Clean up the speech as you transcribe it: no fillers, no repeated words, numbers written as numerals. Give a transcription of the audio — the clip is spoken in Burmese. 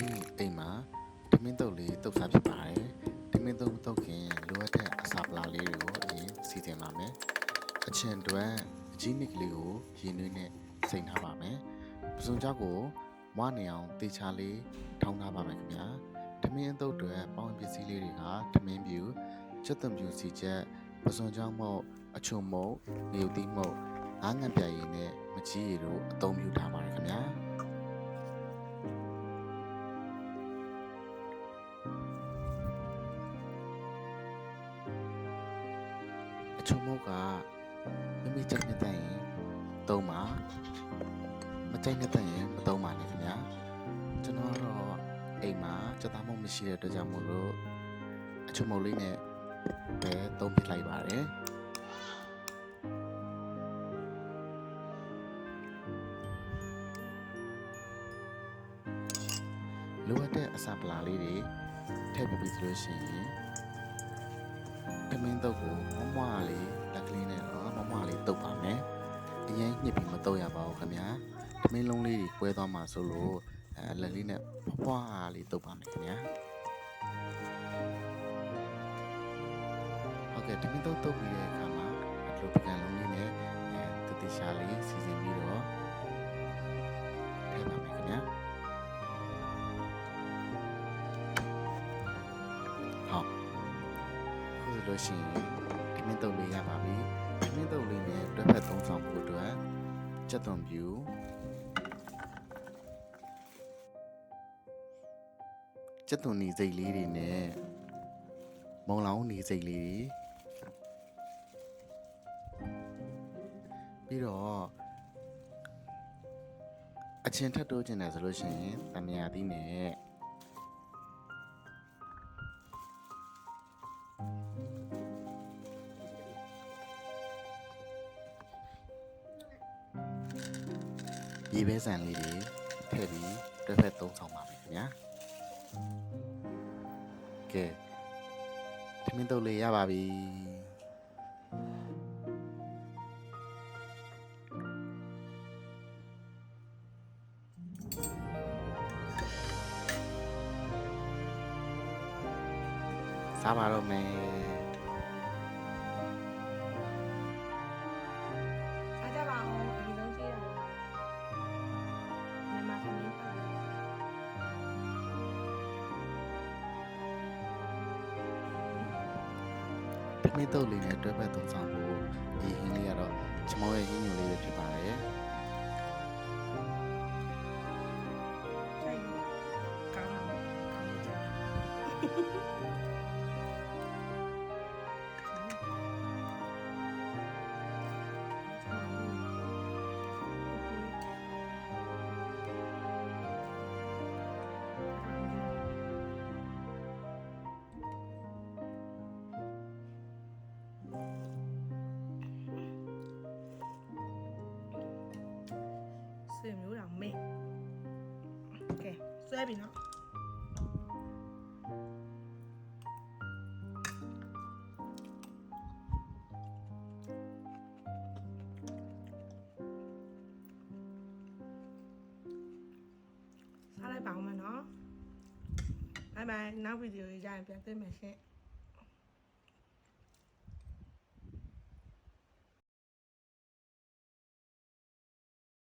နေ့အိမ်မှာထမင်းတုပ်လေးတုပ်စားဖြစ်ပါတယ်ထမင်းတုပ်တုပ်ခင်လိုအပ်တဲ့အစာပလာလေးတွေကိုအရင်စီစဉ်ပါမယ်အချင်အတွက်အကြီးနစ်ကလေးကိုရေနွေးနဲ့စိမ်ထားပါမယ်ပစုံကြောက်ကိုမွားနေအောင်တေချာလေးထောင်းထားပါမယ်ခင်ဗျာထမင်းတုပ်တွေပေါင်းပစ္စည်းလေးတွေကထမင်းပြူချက်သွန်ပြူစီချက်ပစုံကြောက်မှုတ်အချုံမှုတ်နေဦးသီးမှုတ်အားငံပြရည်နဲ့မကြီးရည်တို့အသုံးပြုထားပါတယ်ခင်ဗျာအချုံမှုတ်ကမိကြိုက်တဲ့ရင်သုံးပါမကြိုက်တဲ့ရင်မသုံးပါနဲ့ခင်ဗျာကျွန်တော်ကတော့အိမ်မှာစက်သားမုတ်မရှိတဲ့အတွက်ကြောင့်မို့လို့အချုံမှုတ်လေးနဲ့ပဲသုံးပြလိုက်ပါတယ်လိုအပ်တဲ့အစာပလာလေးတွေထည့်ပြီးဆိုလို့ရှိရင်ထမင်းတုပ်ကိုမွားလေးလက်ကလေးနဲ့မွားလေးတုပ်ပါမယ်အရင်ညှစ်ပြီးမတုပ်ရပါဘူးခင်ဗျာထမင်းလုံးလေးတွေကွဲသွားမှဆိုလို့လက်လေးနဲ့ဖွားလေးတုပ်ပါမယ်ခင်ဗျာဟုတ်ကဲ့ထမင်းတုပ်တုပ်ပြီးတဲ့အခါမှာအလိုပကံလုံးလေးနဲ့တတိရှာလေးစီစဉ်ပြီးတော့ထည့်ပါမယ်ခင်ဗျာဟုတ်လို့ရှိရင်ဒီမင်းတုပ်လေးရပါပြီဒီမင်းတုပ်လေးနဲ့တွဲဖက်သုံးဆောင်ဖို့အတွက်ချက်သွန်ပြူချက်သွန်နေစိတ်လေးတွေနဲ့မုံလောင်နေစိတ်လေးပြီးတော့အချင်းထပ်တိုးကျင်တယ်ဆိုလို့ရှိရင်တမယာသီးနဲ့ရေပဲဆန်လေးတွေထည့်ပြီးတွဲဖက်သုံးဆောင်ပါမယ်ခင်ဗျာကဲထမင်းတုပ်လေးရပါပြီစားပါတော့မယ်စားကြပါအောင်အရင်ဆုံးကြည့်ရအောင်မြန်မာသမီးထမင်းတုပ်လေးနဲ့တွဲဖက်သုံးဆောင်ဖို့ဒီဟင်းလေးကတော့ချမောရဲ့ရင်းညွှန်လေးပဲဖြစ်ပါတယ်ကောင်းကြဆွေမျိုးတော်မေ့ကဲဆွဲပြီနော်စားလိုက်ပါဦးမယ်နော်ဘိုင်ဘိုင်နောက်ဗီဒီယိုကြီးကြရင်ပြန်တွေ့မယ်ရှင်